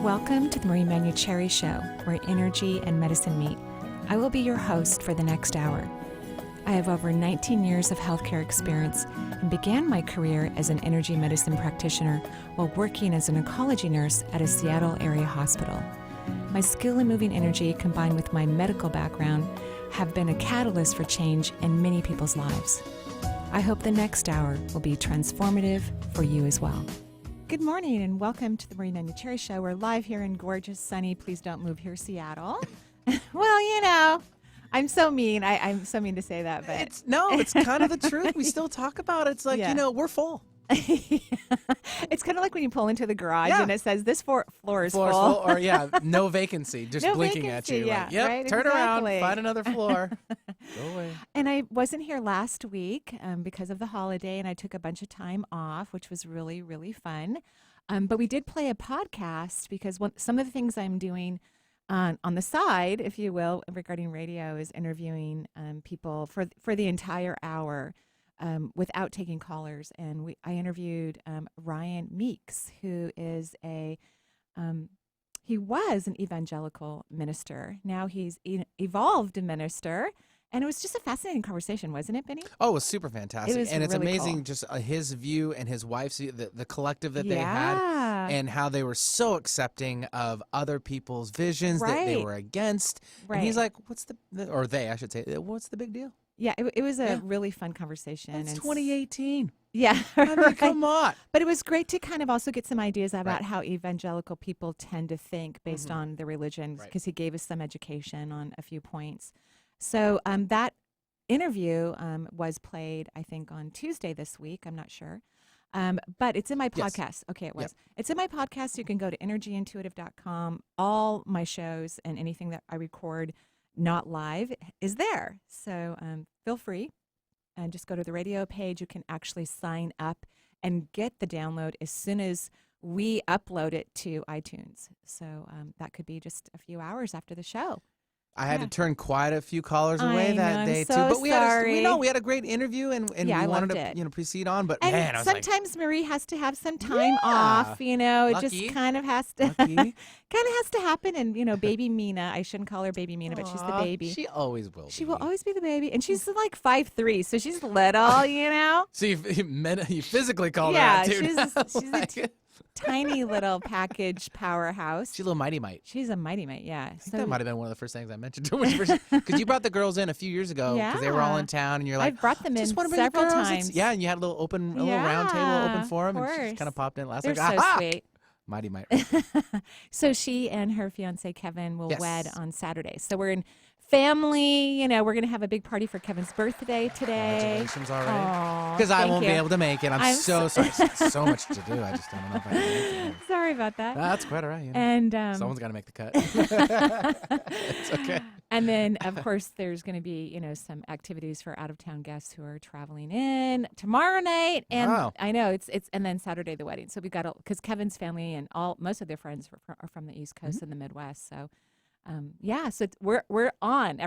Welcome to the Manuchehri Show, where energy and medicine meet. I will be your host for the next hour. I have over 19 years of healthcare experience and began my career as an energy medicine practitioner while working as an oncology nurse at a Seattle area hospital. My skill in moving energy combined with my medical background have been a catalyst for change in many people's lives. I hope the next hour will be transformative for you as well. Good morning and welcome to the Manuchehri Show. We're live here in gorgeous, sunny, please don't move here, Seattle. Well, you know, I'm so mean. I'm so mean to say that, but it's kind of the truth. We still talk about it. It's like, we're full. It's kind of like when you pull into the garage and it says this floor is full. Or no vacancy, just no blinking vacancy, at you. Yeah, like, yep, right? Turn Exactly. around, find another floor. Go away. And I wasn't here last week because of the holiday, and I took a bunch of time off, which was really, really fun. But we did play a podcast because some of the things I'm doing on the side, if you will, regarding radio is interviewing people for the entire hour without taking callers. And I interviewed Ryan Meeks, who is he was an evangelical minister. Now he's evolved a minister. And it was just a fascinating conversation, wasn't it, Benny? Oh, it was super fantastic. It was and it's really amazing cool. just his view and his wife's view, the collective that they had, and how they were so accepting of other people's visions that they were against. Right. And he's like, what's the big deal? Yeah, it was a really fun conversation. It's 2018. Yeah. I mean, come on. But it was great to kind of also get some ideas about how evangelical people tend to think based on their religion, because he gave us some education on a few points. So that interview was played, I think, on Tuesday this week. I'm not sure. But it's in my podcast. Yes. Okay, it was. Yep. It's in my podcast. You can go to energyintuitive.com. All my shows and anything that I record not live is there. So feel free and just go to the radio page. You can actually sign up and get the download as soon as we upload it to iTunes. So that could be just a few hours after the show. I had to turn quite a few callers away that day too, so but we sorry. had a great interview and we wanted to proceed on. But and man, I was sometimes Marie has to have some time off. It just kind of has to happen. And baby Mina, I shouldn't call her baby Mina, but she's the baby. She always will. She will always be the baby, and she's like 5'3", so she's little. So you physically called her out too. She's a tiny little package powerhouse. She's a little mighty mite. She's a mighty mite, yeah. I think that might have been one of the first things I mentioned to her. Because you brought the girls in a few years ago because they were all in town, and you're like, I've brought them in several times. Yeah, and you had a little round table open for them, and she just kind of popped in last week. They're so sweet. Mighty mite. So she and her fiance Kevin will wed on Saturday. So we're in family, we're going to have a big party for Kevin's birthday today. Congratulations already. Because I won't be able to make it. I'm so sorry. So much to do. I just don't know if I can make it. Sorry about that. That's quite all right. And someone's got to make the cut. It's okay. And then, of course, there's going to be, some activities for out-of-town guests who are traveling in tomorrow night. And I know it's and then Saturday the wedding. So we got because Kevin's family and most of their friends are from the East Coast and the Midwest. So. So we're on.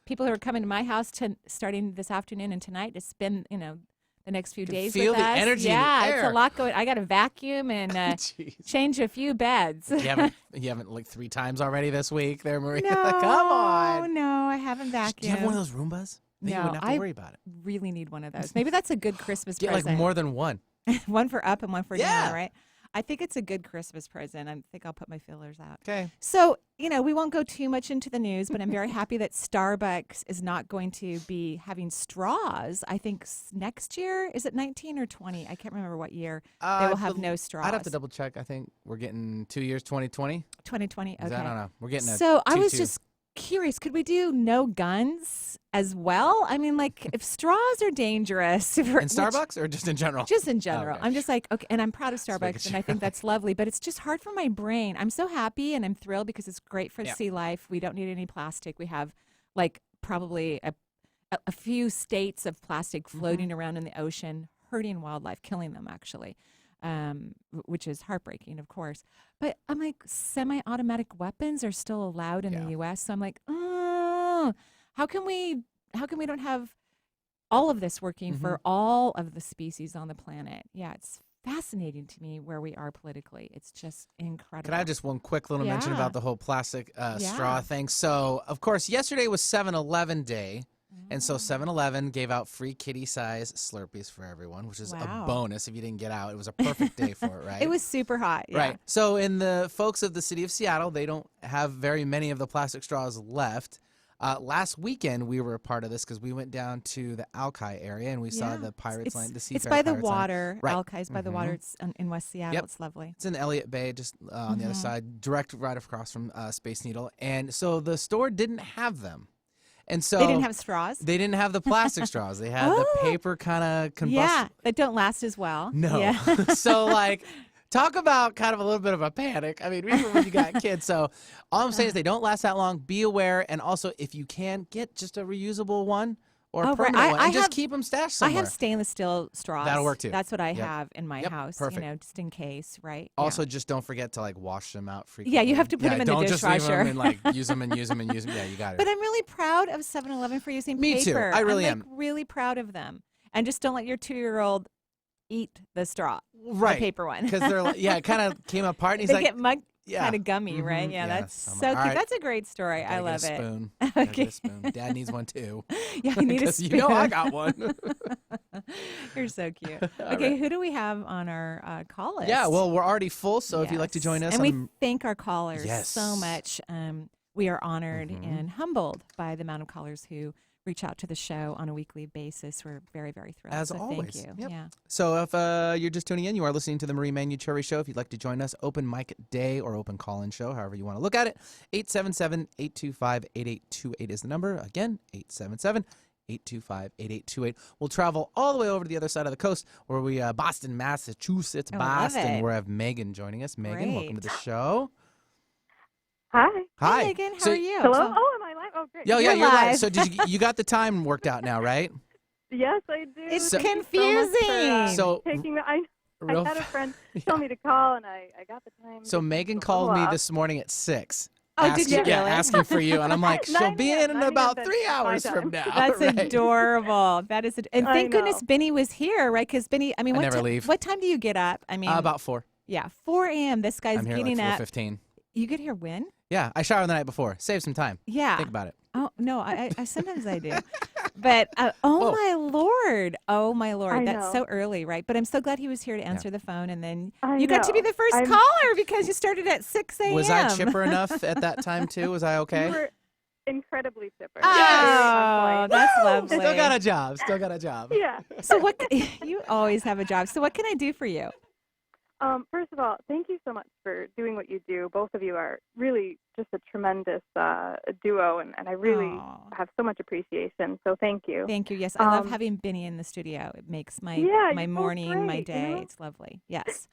People who are coming to my house starting this afternoon and tonight to spend the next few days feel with the us. energy Yeah, in the air. it's a lot going. I got to vacuum and change a few beds. You haven't like 3 times already this week, there, Maria. No, come on. No, I haven't vacuumed. Do you have one of those Roombas? No, you wouldn't have to worry about it. Really need one of those. Maybe that's a good Christmas Get present. like more than one. One for up and one for down, right? I think it's a good Christmas present. I think I'll put my feelers out. Okay. So, we won't go too much into the news, but I'm very happy that Starbucks is not going to be having straws. I think next year, is it 19 or 20? I can't remember what year. They will have no straws. I'd have to double check. I think we're getting 2 years, 2020. 2020, okay. I don't know. We're getting So I was just curious, could we do no guns as well? I mean, like, if straws are dangerous. In Starbucks or just in general? Just in general. Okay. I'm just like, okay, and I'm proud of Starbucks, and I think that's lovely, but it's just hard for my brain. I'm so happy, and I'm thrilled because it's great for sea life. We don't need any plastic. We have, like, probably a few states of plastic floating around in the ocean, hurting wildlife, killing them, actually. Which is heartbreaking, of course. But I'm like, semi-automatic weapons are still allowed in the U.S. So I'm like, how can we don't have all of this working for all of the species on the planet? Yeah, it's fascinating to me where we are politically. It's just incredible. Can I have just one quick little mention about the whole plastic straw thing? So, of course, yesterday was 7-Eleven Day. And so 7-Eleven gave out free kitty-size Slurpees for everyone, which is a bonus if you didn't get out. It was a perfect day for it, right? It was super hot, yeah. Right. So in the folks of the city of Seattle, they don't have very many of the plastic straws left. Last weekend, we were a part of this because we went down to the Alki area and we saw the Pirates line, the Seafair It's by the Pirates water. Line. Right. Alki is by the water. It's in West Seattle. It's lovely. It's in Elliott Bay, just on the other side, direct right across from Space Needle. And so the store didn't have them. And so they didn't have straws? They didn't have the plastic straws. They had the paper kind of combustible. Yeah, that don't last as well. No. Yeah. So, like, talk about kind of a little bit of a panic. I mean, even when you got kids. So all I'm saying is they don't last that long. Be aware. And also, if you can, get just a reusable one or a permanent one. And just keep them stashed somewhere. I have stainless steel straws. That'll work, too. That's what I have in my house, perfect. Just in case, right? Also, just don't forget to, like, wash them out frequently. Yeah, you have to put them in the dishwasher. Don't just leave them and, like, use them and use them and use them. Yeah, you got it. But I'm really proud of 7-Eleven for using Me paper. too. I really am. I'm really proud of them. And just don't let your 2-year-old eat the straw. Right. The paper one. Because they're, it kind of came apart. And he's they like, get kind of gummy, right? Yeah, that's so cute. Right. That's a great story. I love it. Spoon. Okay. Get a spoon. Dad needs one too. Yeah, I need a spoon. You know I got one. You're so cute. Okay, who do we have on our call list? Yeah, well, we're already full, so if you'd like to join us. And we thank our callers so much. We are honored and humbled by the amount of callers who reach out to the show on a weekly basis. We're very, very thrilled. As always. Thank you. Yep. Yeah. So if you're just tuning in, you are listening to the Marie Manuchehri Show. If you'd like to join us, open mic day or open call-in show, however you want to look at it. 877-825-8828 is the number. Again, 877-825-8828. We'll travel all the way over to the other side of the coast where we, Boston, Massachusetts, Boston, where I have Megan joining us. Megan, welcome to the show. Hi. Hi, Megan. How are you? Hello. Oh, am I live? Oh, great. You're you're live. live. So you got the time worked out now, right? Yes, I do. It's Thank confusing. so taking the, I had a friend tell me to call, and I got the time. So Megan called me this morning at 6. Oh, did you really? Yeah, asking for you. And I'm like, she'll be in about 3 hours my from now. That's adorable. That is, and thank goodness Benny was here, right? Because Benny, I mean, I never leave. What time do you get up? I mean, about 4. Yeah, 4 a.m. This guy's getting like up. 4:15. You get here when? Yeah, I showered the night before. Save some time. Yeah. Think about it. Oh, no, I sometimes I do. But, my Lord. Oh, my Lord. That's so early, right? But I'm so glad he was here to answer the phone. And then you got to be the first caller because you started at 6 a.m. Was I chipper enough at that time, too? Was I okay? You were incredibly chipper. Oh, that's lovely. Still got a job. Yeah. So you always have a job. So what can I do for you? First of all, thank you so much for doing what you do. Both of you are really just a tremendous duo, and I really have so much appreciation. So thank you. Thank you. Yes, I love having Benny in the studio. It makes my morning, great, my day. You know? It's lovely. Yes.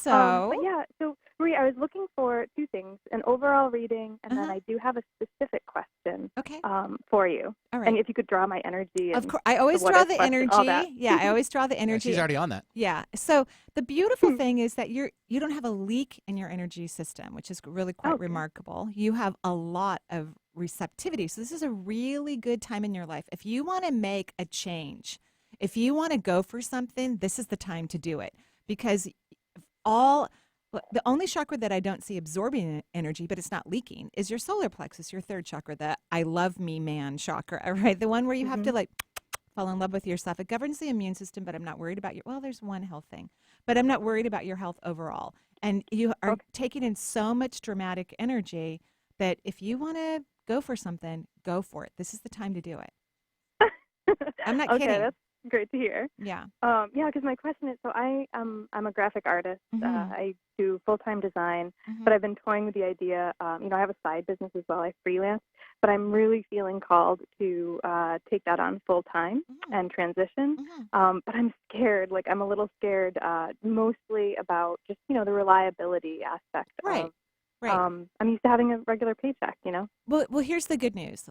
So so Marie, I was looking for 2 things: an overall reading, and then I do have a specific question. Okay. For you. All right. And if you could draw my energy. Of course, I always draw the energy. Yeah, I always draw the energy. Yeah, she's already on that. Yeah. So the beautiful thing is that you don't have a leak in your energy system, which is really quite remarkable. You have a lot of receptivity. So this is a really good time in your life. If you want to make a change, if you want to go for something, this is the time to do it. Because the only chakra that I don't see absorbing energy, but it's not leaking, is your solar plexus, your 3rd chakra, the I love me man chakra, right? The one where you have to fall in love with yourself. It governs the immune system, but I'm not worried about there's one health thing, but I'm not worried about your health overall. And you are taking in so much dramatic energy that if you want to go for something, go for it. This is the time to do it. I'm not kidding. That's great to hear. Yeah. Because my question is, so I'm a graphic artist. I do full-time design, but I've been toying with the idea. I have a side business as well. I freelance, but I'm really feeling called to take that on full-time and transition. But I'm scared. Like, I'm a little scared, mostly about just the reliability aspect. Right. I'm used to having a regular paycheck. Well, here's the good news.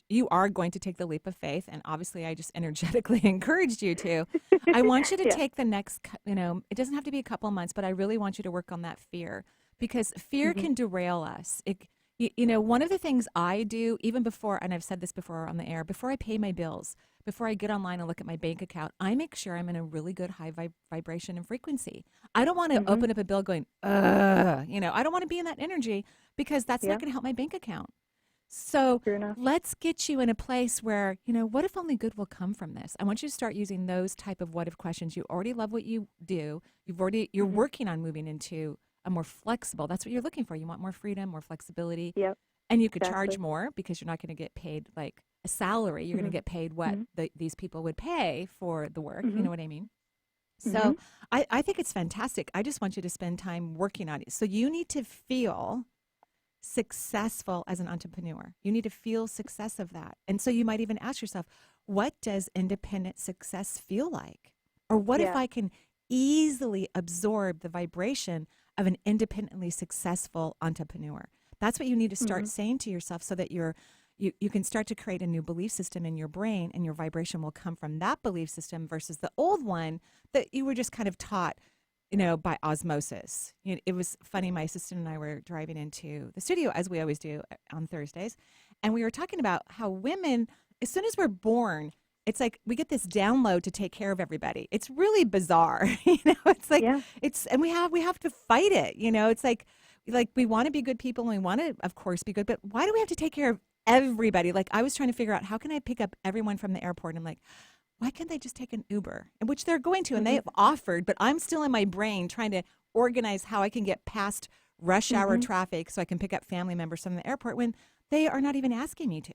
You are going to take the leap of faith, and obviously I just energetically encouraged you to. I want you to take the next, it doesn't have to be a couple of months, but I really want you to work on that fear, because fear can derail us. One of the things I do, even before, and I've said this before on the air, before I pay my bills, before I get online and look at my bank account, I make sure I'm in a really good high vibration and frequency. I don't want to open up a bill going, ugh, I don't want to be in that energy because that's not going to help my bank account. So let's get you in a place where, what if only good will come from this? I want you to start using those type of what if questions. You already love what you do. You're working on moving into a more flexible. That's what you're looking for. You want more freedom, more flexibility. Yep. And you could charge more because you're not going to get paid like a salary. You're going to get paid what these people would pay for the work. You know what I mean? So I think it's fantastic. I just want you to spend time working on it. So you need to feel successful as an entrepreneur. You need to feel success of that. And so you might even ask yourself, what does independent success feel like? Or what if I can easily absorb the vibration of an independently successful entrepreneur? That's what you need to start saying to yourself so that you can start to create a new belief system in your brain, and your vibration will come from that belief system versus the old one that you were just kind of taught, by osmosis. It was funny. My assistant and I were driving into the studio, as we always do on Thursdays, and we were talking about how women, as soon as we're born, it's like we get this download to take care of everybody. It's really bizarre. It's like and we have to fight it. It's like we want to be good people and we want to, of course, be good, but why do we have to take care of everybody? Like, I was trying to figure out, how can I pick up everyone from the airport? And I'm like, why can't they just take an Uber? Which they're going to, and they have offered, but I'm still in my brain trying to organize how I can get past rush hour traffic so I can pick up family members from the airport when they are not even asking me to.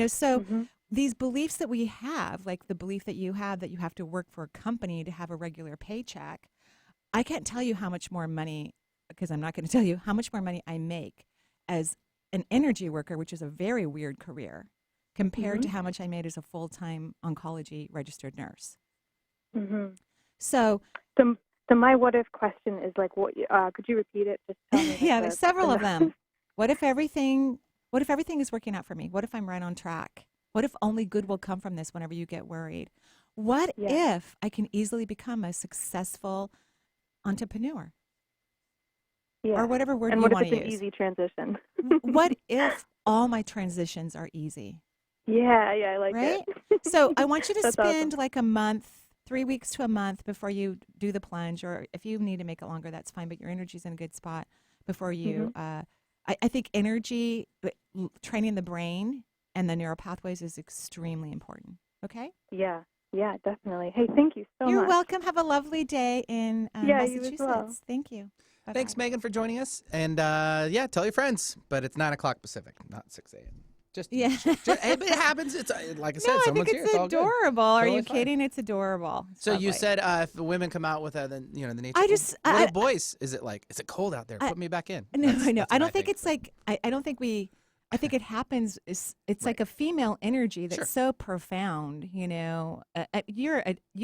So these beliefs that we have, like the belief that you have to work for a company to have a regular paycheck, I can't tell you how much more money, because I'm not going to tell you how much more money I make as an energy worker, which is a very weird career, compared to how much I made as a full-time oncology registered nurse. So my what if question is like, what? Could you repeat it? Just tell me. Yeah, there's several of them. What if everything is working out for me? What if I'm right on track? What if only good will come from this whenever you get worried? What if I can easily become a successful entrepreneur? Or whatever word you want to use. And what if it's an easy transition? What if all my transitions are easy? Yeah, I like it. So I want you to spend awesome. like a month, 3 weeks to a month before you do the plunge, or if you need to make it longer, that's fine, but your energy's in a good spot before you, I think energy, training the brain and the neural pathways is extremely important. Okay? Yeah, definitely. Hey, thank you so much. You're welcome. Have a lovely day in Massachusetts. You as well. Thank you. Bye-bye. Thanks, Megan, for joining us. And tell your friends. But it's 9 o'clock Pacific, not 6 a.m. Just it happens. It's like I said, someone's here. It's adorable. Are you kidding? It's adorable. So you said if the women come out with the nature. Little boys, is it cold out there? Put me back in. No, I know. I don't think it's like. I don't think we. I think it happens. It's like a female energy that's so profound. You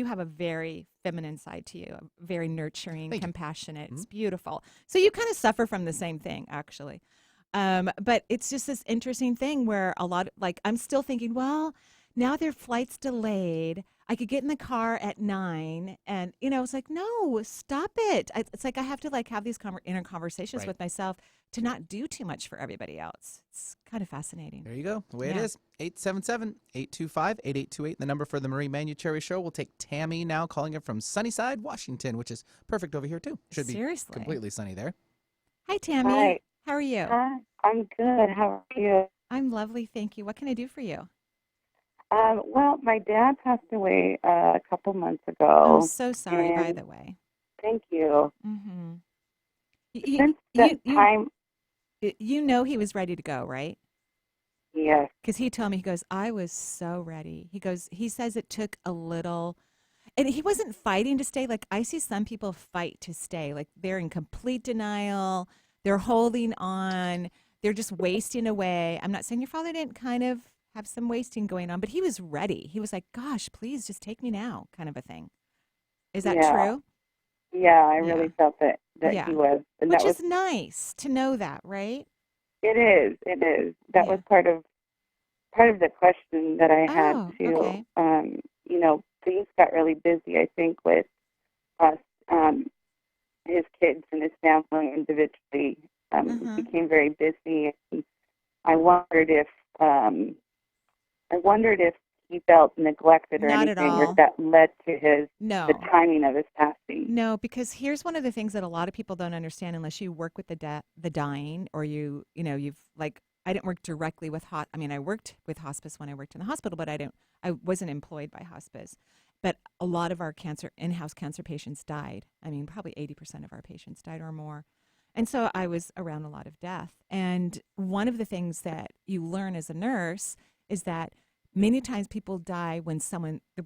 have a very feminine side to you, very nurturing, compassionate. It's beautiful. So you kind of suffer from the same thing, actually. But it's just this interesting thing where I'm still thinking, well, now their flight's delayed. I could get in the car at 9 and, it's like, no, stop it. It's like I have to have these inner conversations with myself to not do too much for everybody else. It's kind of fascinating. There you go. The way it is. 877-825-8828. The number for the Marie Manuchehri Show. We'll take Tammy now, calling in from Sunnyside, Washington, which is perfect over here, too. Should be completely sunny there. Hi, Tammy. Hi. How are you? Hi, I'm good. How are you? I'm lovely, thank you. What can I do for you? Well, my dad passed away a couple months ago. I'm so sorry, by the way. Thank you. Mm-hmm. Since that time... You know he was ready to go, right? Yes. Because he told me, he goes, I was so ready. He says it took a little... And he wasn't fighting to stay. Like, I see some people fight to stay. Like, they're in complete denial. They're holding on. They're just wasting away. I'm not saying your father didn't kind of have some wasting going on, but he was ready. He was like, gosh, please just take me now, kind of a thing. Is that true? Yeah, I really felt that he was. And which is nice to know that, right? It is. That was part of the question that I had too. Okay. Things got really busy, I think, with us, his kids and his family individually. He became very busy, and I wondered if he felt neglected or Not anything, at all. or if that led to the timing of his passing. No, because here's one of the things that a lot of people don't understand unless you work with the dying, or you've like, I didn't work directly with I worked with hospice when I worked in the hospital, but I wasn't employed by hospice. But a lot of our in-house cancer patients died. I mean, probably 80% of our patients died or more. And so I was around a lot of death. And one of the things that you learn as a nurse is that many times people die when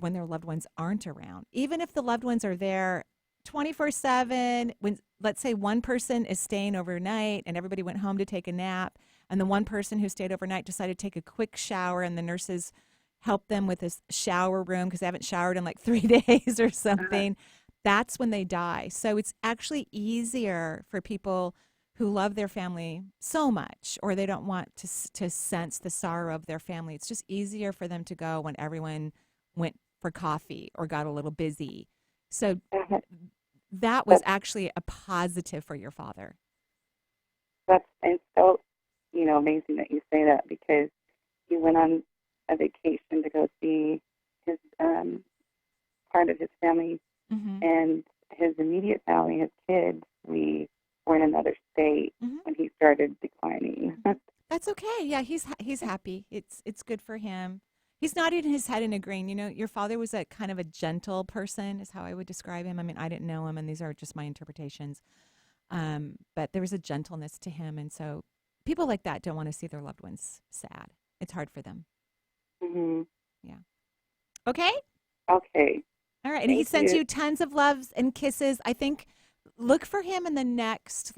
their loved ones aren't around. Even if the loved ones are there 24/7, when, let's say, one person is staying overnight and everybody went home to take a nap, and the one person who stayed overnight decided to take a quick shower, and the nurses help them with this shower room because they haven't showered in like 3 days or something, that's when they die. So it's actually easier for people who love their family so much, or they don't want to sense the sorrow of their family. It's just easier for them to go when everyone went for coffee or got a little busy. So that was actually a positive for your father. It's so, amazing that you say that, because he went on a vacation to go see his part of his family, and his immediate family, his kids. We were in another state when he started declining. That's okay. Yeah, he's happy. It's good for him. He's nodding his head and agreeing. Your father was a kind of a gentle person, is how I would describe him. I mean, I didn't know him, and these are just my interpretations. But there was a gentleness to him, and so people like that don't want to see their loved ones sad. It's hard for them. Yeah. Okay? Okay. All right. And he sends you tons of loves and kisses. I think look for him in the next,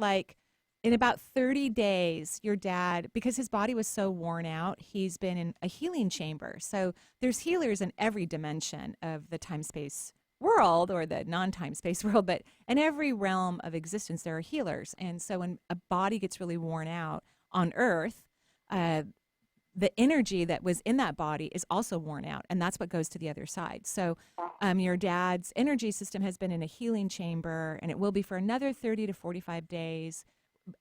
in about 30 days, your dad, because his body was so worn out, he's been in a healing chamber. So there's healers in every dimension of the time-space world, or the non-time-space world, but in every realm of existence, there are healers. And so when a body gets really worn out on Earth, the energy that was in that body is also worn out, and that's what goes to the other side. So your dad's energy system has been in a healing chamber, and it will be for another 30 to 45 days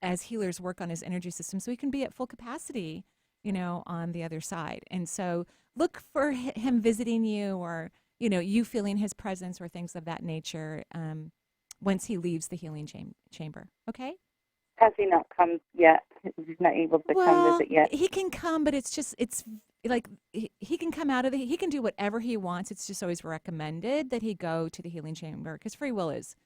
as healers work on his energy system so he can be at full capacity, on the other side. And so look for him visiting you, or, you feeling his presence, or things of that nature once he leaves the healing chamber. Okay? Has he not come yet? He's not able to come visit yet? He can come, but it's like he can come out of he can do whatever he wants. It's just always recommended that he go to the healing chamber, because free will is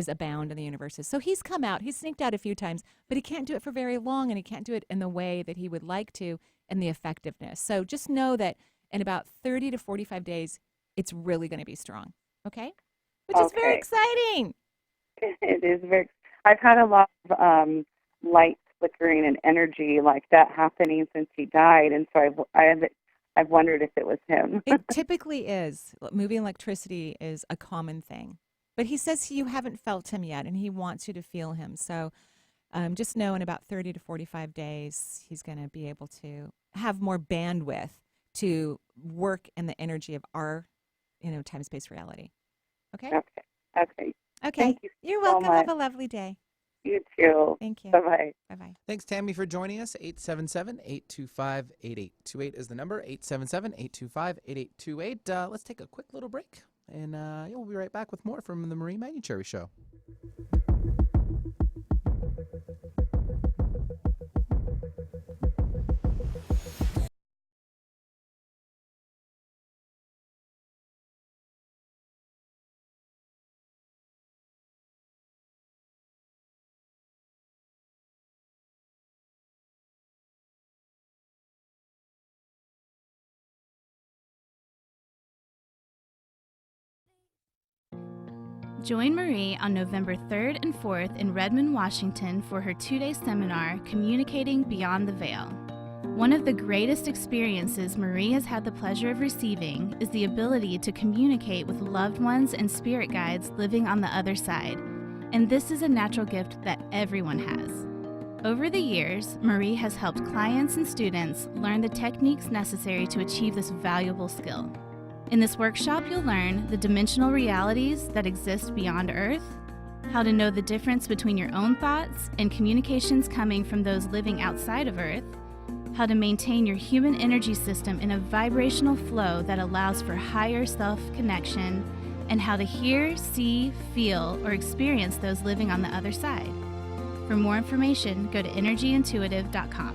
abound in the universe. So he's come out. He's sneaked out a few times, but he can't do it for very long, and he can't do it in the way that he would like to, and the effectiveness. So just know that in about 30 to 45 days, it's really going to be strong. Okay? Which is very exciting. It is very. I've had a lot of light flickering and energy like that happening since he died, and so I've wondered if it was him. It typically is. Moving electricity is a common thing. But he says you haven't felt him yet, and he wants you to feel him. So just know in about 30 to 45 days, he's going to be able to have more bandwidth to work in the energy of our, time-space reality. Okay? Okay. Thank you. You're welcome. So much. Have a lovely day. You too. Thank you. Bye-bye. Bye-bye. Thanks, Tammy, for joining us. 877-825-8828 is the number. 877-825-8828. Let's take a quick little break, and we'll be right back with more from the Marie Manuchehri Show. Join Marie on November 3rd and 4th in Redmond, Washington for her 2-day seminar, Communicating Beyond the Veil. One of the greatest experiences Marie has had the pleasure of receiving is the ability to communicate with loved ones and spirit guides living on the other side. And this is a natural gift that everyone has. Over the years, Marie has helped clients and students learn the techniques necessary to achieve this valuable skill. In this workshop, you'll learn the dimensional realities that exist beyond Earth, how to know the difference between your own thoughts and communications coming from those living outside of Earth, how to maintain your human energy system in a vibrational flow that allows for higher self-connection, and how to hear, see, feel, or experience those living on the other side. For more information, go to energyintuitive.com.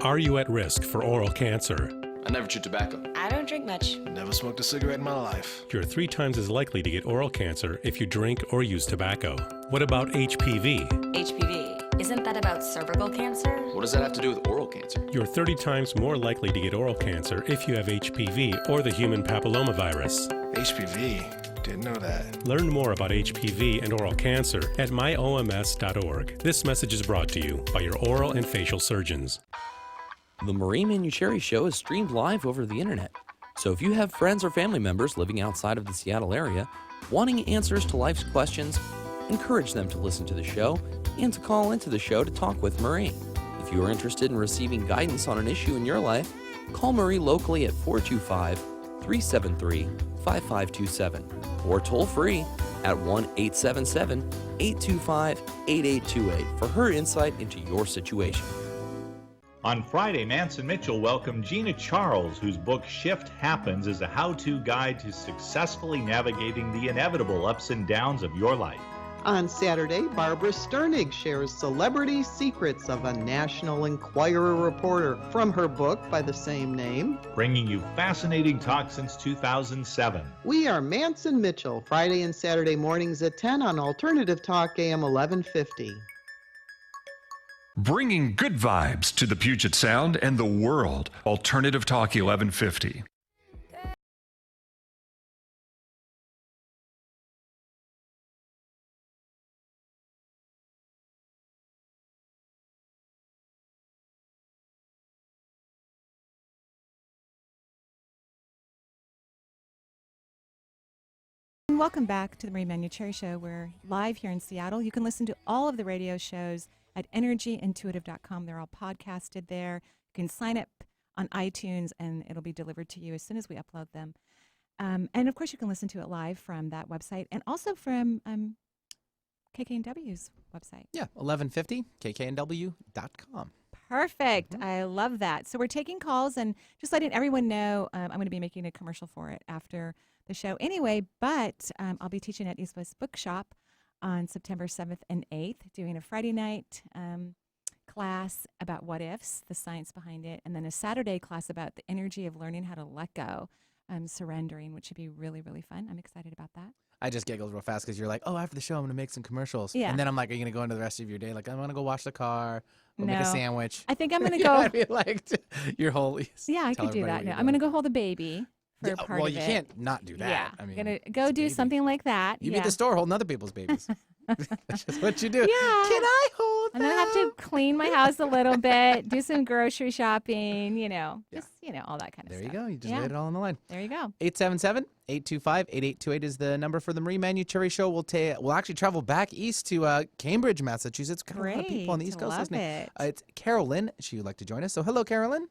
Are you at risk for oral cancer? I never chew tobacco. I don't drink much. Never smoked a cigarette in my life. You're 3 times as likely to get oral cancer if you drink or use tobacco. What about HPV? HPV. Isn't that about cervical cancer? What does that have to do with oral cancer? You're 30 times more likely to get oral cancer if you have HPV or the human papillomavirus. HPV? Didn't know that. Learn more about HPV and oral cancer at myoms.org. This message is brought to you by your oral and facial surgeons. The Marie Manuchehri Show is streamed live over the internet. So if you have friends or family members living outside of the Seattle area, wanting answers to life's questions, encourage them to listen to the show and to call into the show to talk with Marie. If you are interested in receiving guidance on an issue in your life, call Marie locally at 425-373-5527 or toll free at 1-877-825-8828 for her insight into your situation. On Friday, Mance and Mitchell welcome Gina Charles, whose book Shift Happens is a how-to guide to successfully navigating the inevitable ups and downs of your life. On Saturday, Barbara Sternig shares celebrity secrets of a National Enquirer reporter from her book by the same name. Bringing you fascinating talk since 2007. We are Mance and Mitchell, Friday and Saturday mornings at 10 on Alternative Talk AM 1150. Bringing good vibes to the Puget Sound and the world. Alternative Talk 1150. Welcome back to the Marie Manuchehri Show. We're live here in Seattle. You can listen to all of the radio shows at energyintuitive.com. They're all podcasted there. You can sign up on iTunes, and it'll be delivered to you as soon as we upload them. And, of course, you can listen to it live from that website and also from KKNW's website. Yeah, 1150, kknw.com. Perfect. Mm-hmm. I love that. So we're taking calls and just letting everyone know I'm going to be making a commercial for it after the show anyway, but I'll be teaching at East West Bookshop on September 7th and 8th, doing a Friday night class about what ifs, the science behind it, and then a Saturday class about the energy of learning how to let go, surrendering, which should be really, really fun. I'm excited about that. I just giggled real fast because you're like, oh, after the show, I'm going to make some commercials. Yeah. And then I'm like, are you going to go into the rest of your day? Like, I'm going to go wash the car, go make a sandwich. I think I'm going to go. I mean, like, your whole. Yeah, I could do that. No, I'm going to go hold the baby. For part well, of you it. Can't not do that. Yeah, I mean, I'm going to go do something like that. You be at the store holding other people's babies. That's just what you do. Yeah. Can I hold I'm going to have to clean my house a little bit, do some grocery shopping, just, all that kind of stuff. There you go. You just laid it all on the line. There you go. 877-825-8828 is the number for the Marie Manuchehri Show. We'll actually travel back east to Cambridge, Massachusetts. Got a lot of people on the East Coast listening. It's Carolyn. She would like to join us. So hello, Carolyn.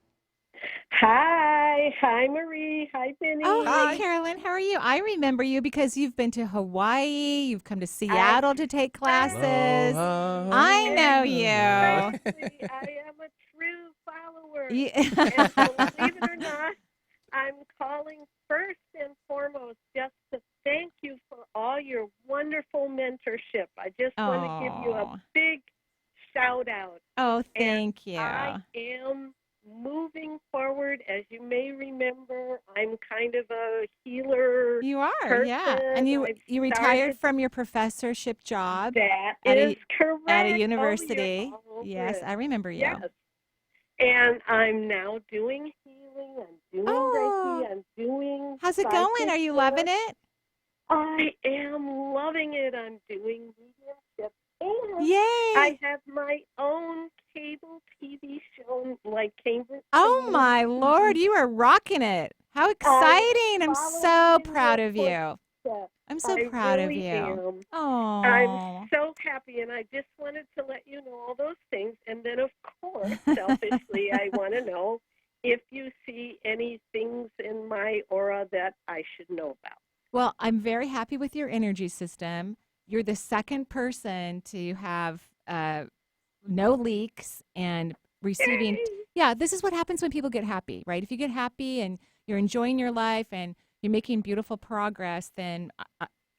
Hi Marie. Hi, Penny. Oh, hi, Carolyn. How are you? I remember you because you've been to Hawaii. You've come to Seattle to take classes. I know you. I am a true follower. Yeah. And believe it or not, I'm calling first and foremost just to thank you for all your wonderful mentorship. I just want to give you a big shout out. Oh, thank you. I am moving forward. As you may remember, I'm kind of a healer. You are, person. yeah. And you retired from your professorship job. That is correct. At a university. Oh, yes, I remember you. Yes. And I'm now doing healing. I'm doing Reiki. I'm doing. How's it going? Are you loving it? I am loving it. I'm doing mediumship. And yay! I have my own cable TV show like Cambridge. Oh my Lord, you are rocking it. How exciting. I'm so proud of you. I'm so proud of you. Oh. I'm so happy, and I just wanted to let you know all those things. And then, of course, selfishly, I want to know if you see any things in my aura that I should know about. Well, I'm very happy with your energy system. You're the second person to have no leaks, and receiving. Yeah, this is what happens when people get happy, right? If you get happy and you're enjoying your life and you're making beautiful progress, then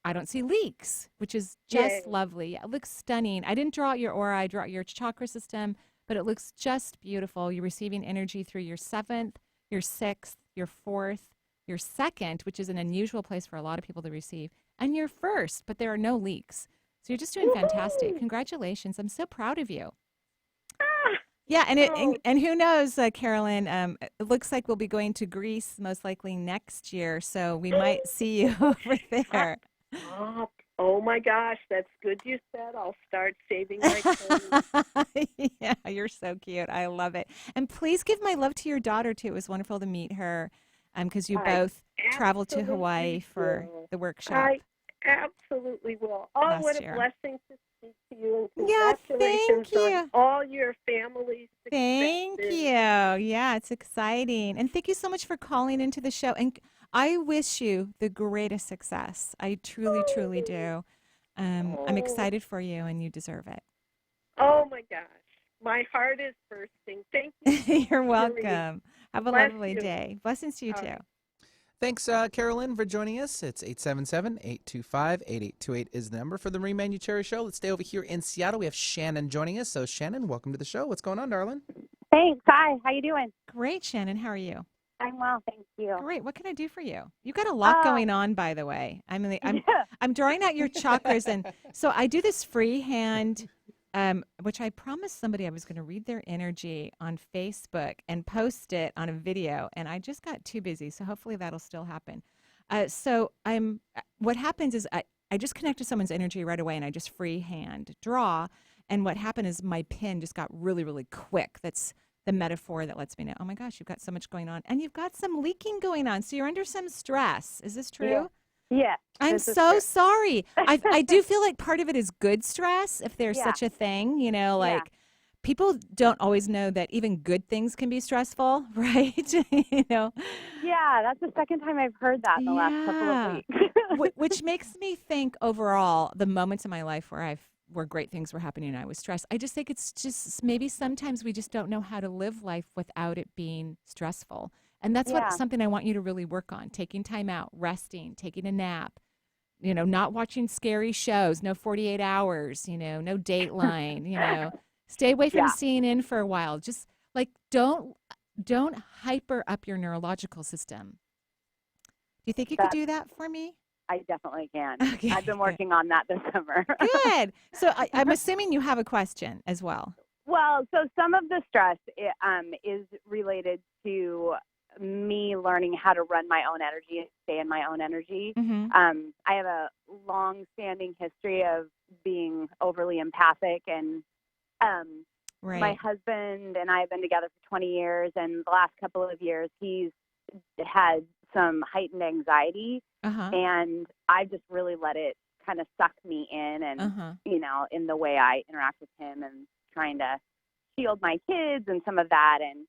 I don't see leaks, which is just lovely. It looks stunning. I didn't draw out your aura. I draw out your chakra system, but it looks just beautiful. You're receiving energy through your 7th, your 6th, your 4th, your 2nd, which is an unusual place for a lot of people to receive, and your 1st, but there are no leaks. So you're just doing fantastic. Congratulations. I'm so proud of you. Yeah, and who knows, Carolyn, it looks like we'll be going to Greece most likely next year, so we might see you over there. Oh my gosh, that's good you said. I'll start saving my coins. Yeah, you're so cute. I love it. And please give my love to your daughter, too. It was wonderful to meet her because you both traveled to Hawaii for the workshop. I absolutely will. Oh, last what a year. blessing to speak to you. And Yeah, congratulations thank you. on all your family's successes. Thank you. Yeah, it's exciting. And thank you so much for calling into the show. And I wish you the greatest success. I truly, truly do. I'm excited for you, and you deserve it. Oh, my gosh. My heart is bursting. Thank you. You're welcome. Have a Bless lovely you. day. Blessings to you, too. Thanks, Carolyn, for joining us. It's 877-825-8828 is the number for the Marie Manuchehri Show. Let's stay over here in Seattle. We have Shannon joining us. So, Shannon, welcome to the show. What's going on, darling? Thanks. Hi. How you doing? Great, Shannon. How are you? I'm well, thank you. Great. What can I do for you? You've got a lot going on, by the way. I'm drawing out your chakras, and so I do this freehand, which I promised somebody I was going to read their energy on Facebook and post it on a video, and I just got too busy. So hopefully that'll still happen. What happens is I just connect to someone's energy right away, and I just freehand draw. And what happened is my pen just got really, really quick. That's the metaphor that lets me know, oh my gosh, you've got so much going on, and you've got some leaking going on. So you're under some stress. Is this true? Yeah. I'm so sorry. I do feel like part of it is good stress, if there's such a thing, people don't always know that even good things can be stressful, right? Yeah, that's the second time I've heard that in the last couple of weeks. Which makes me think overall, the moments in my life where great things were happening and I was stressed, I just think it's just maybe sometimes we just don't know how to live life without it being stressful. And that's something I want you to really work on, taking time out, resting, taking a nap, not watching scary shows, no 48 hours, no Dateline, stay away from CNN for a while. Just don't hyper up your neurological system. Do you think you could do that for me? I definitely can. Okay, I've been working on that this summer. Good. So I'm assuming you have a question as well. Well, so some of the stress is related to me learning how to run my own energy and stay in my own energy. Mm-hmm. I have a long-standing history of being overly empathic, and my husband and I have been together for 20 years, and the last couple of years he's had some heightened anxiety, and I just really let it kind of suck me in, and in the way I interact with him and trying to shield my kids and some of that, and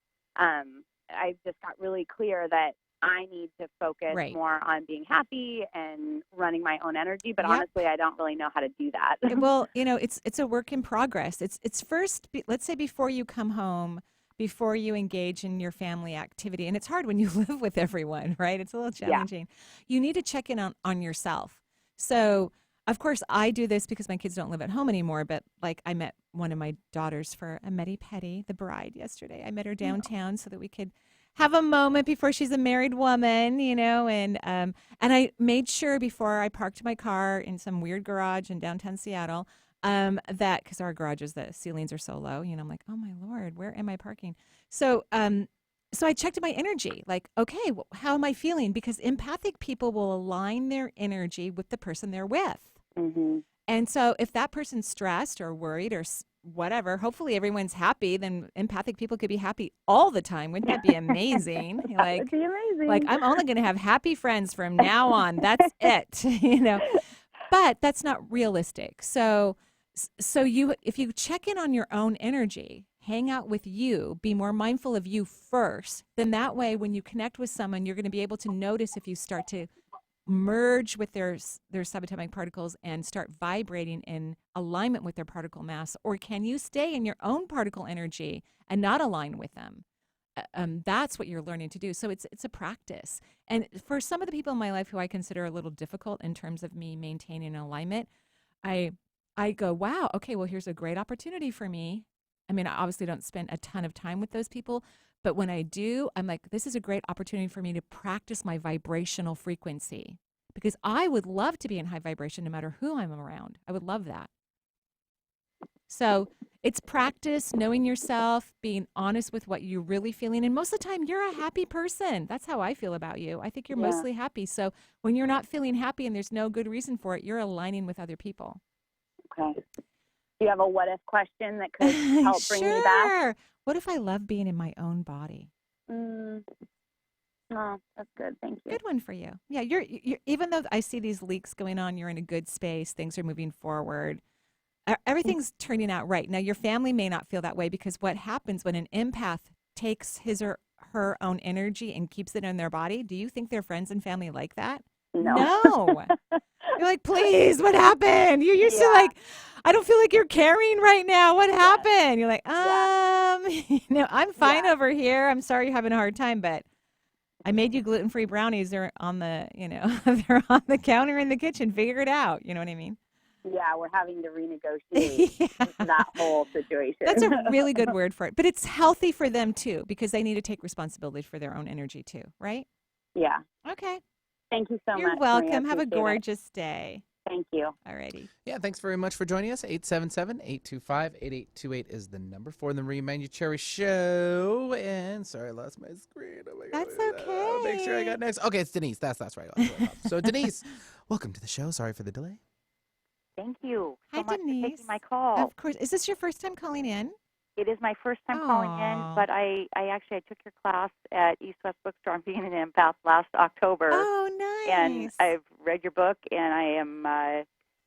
I just got really clear that I need to focus more on being happy and running my own energy, but honestly, I don't really know how to do that. Well, it's a work in progress. It's first, let's say before you come home, before you engage in your family activity, and it's hard when you live with everyone, right? It's a little challenging. You need to check in on yourself. So, of course, I do this because my kids don't live at home anymore, but I met one of my daughters for a medi-pedi, the bride, yesterday. I met her downtown so that we could have a moment before she's a married woman, and I made sure before I parked my car in some weird garage in downtown Seattle, that because our garages, the ceilings are so low, I'm like, oh my Lord, where am I parking? So I checked my energy, okay, how am I feeling? Because empathic people will align their energy with the person they're with. Mm-hmm. And so if that person's stressed or worried or whatever, hopefully everyone's happy, then empathic people could be happy all the time. Wouldn't that be amazing? That would be amazing. I'm only going to have happy friends from now on. That's it, But that's not realistic. So if you check in on your own energy, hang out with you, be more mindful of you first, then that way when you connect with someone, you're going to be able to notice if you start to merge with their subatomic particles and start vibrating in alignment with their particle mass, or can you stay in your own particle energy and not align with them? That's what you're learning to do. So it's a practice. And for some of the people in my life who I consider a little difficult in terms of me maintaining alignment, I go, wow, okay, well, here's a great opportunity for me. I mean, I obviously don't spend a ton of time with those people, but when I do, I'm like, this is a great opportunity for me to practice my vibrational frequency, because I would love to be in high vibration no matter who I'm around. I would love that. So it's practice, knowing yourself, being honest with what you're really feeling. And most of the time, you're a happy person. That's how I feel about you. I think you're mostly happy. So when you're not feeling happy and there's no good reason for it, you're aligning with other people. Okay. Do you have a what-if question that could help bring me back? What if I love being in my own body? Oh, that's good. Thank you. Good one for you. Yeah, you're even though I see these leaks going on, you're in a good space. Things are moving forward. Everything's turning out right. Now, your family may not feel that way, because what happens when an empath takes his or her own energy and keeps it in their body, do you think their friends and family like that? No. You're like, please, what happened? You used to like, I don't feel like you're caring right now. What happened? You're like, I'm fine over here. I'm sorry you're having a hard time, but I made you gluten-free brownies. They're on the, they're on the counter in the kitchen. Figure it out. You know what I mean? Yeah, we're having to renegotiate that whole situation. That's a really good word for it. But it's healthy for them, too, because they need to take responsibility for their own energy, too, right? Yeah. Okay. Thank you so much. You're welcome. Have a gorgeous day. Thank you. Alrighty. Yeah, thanks very much for joining us. 877-825-8828 is the number for the Marie Manuchehri Show. And sorry, I lost my screen. Oh my God. That's okay. I'll make sure I got next. Okay, it's Denise. That's right. So Denise, welcome to the show. Sorry for the delay. Thank you so much Denise. for taking my call. Of course. Is this your first time calling in? It is my first time calling in, but I took your class at East West Bookstore on being an empath last October. Oh, nice. And I've read your book, and I am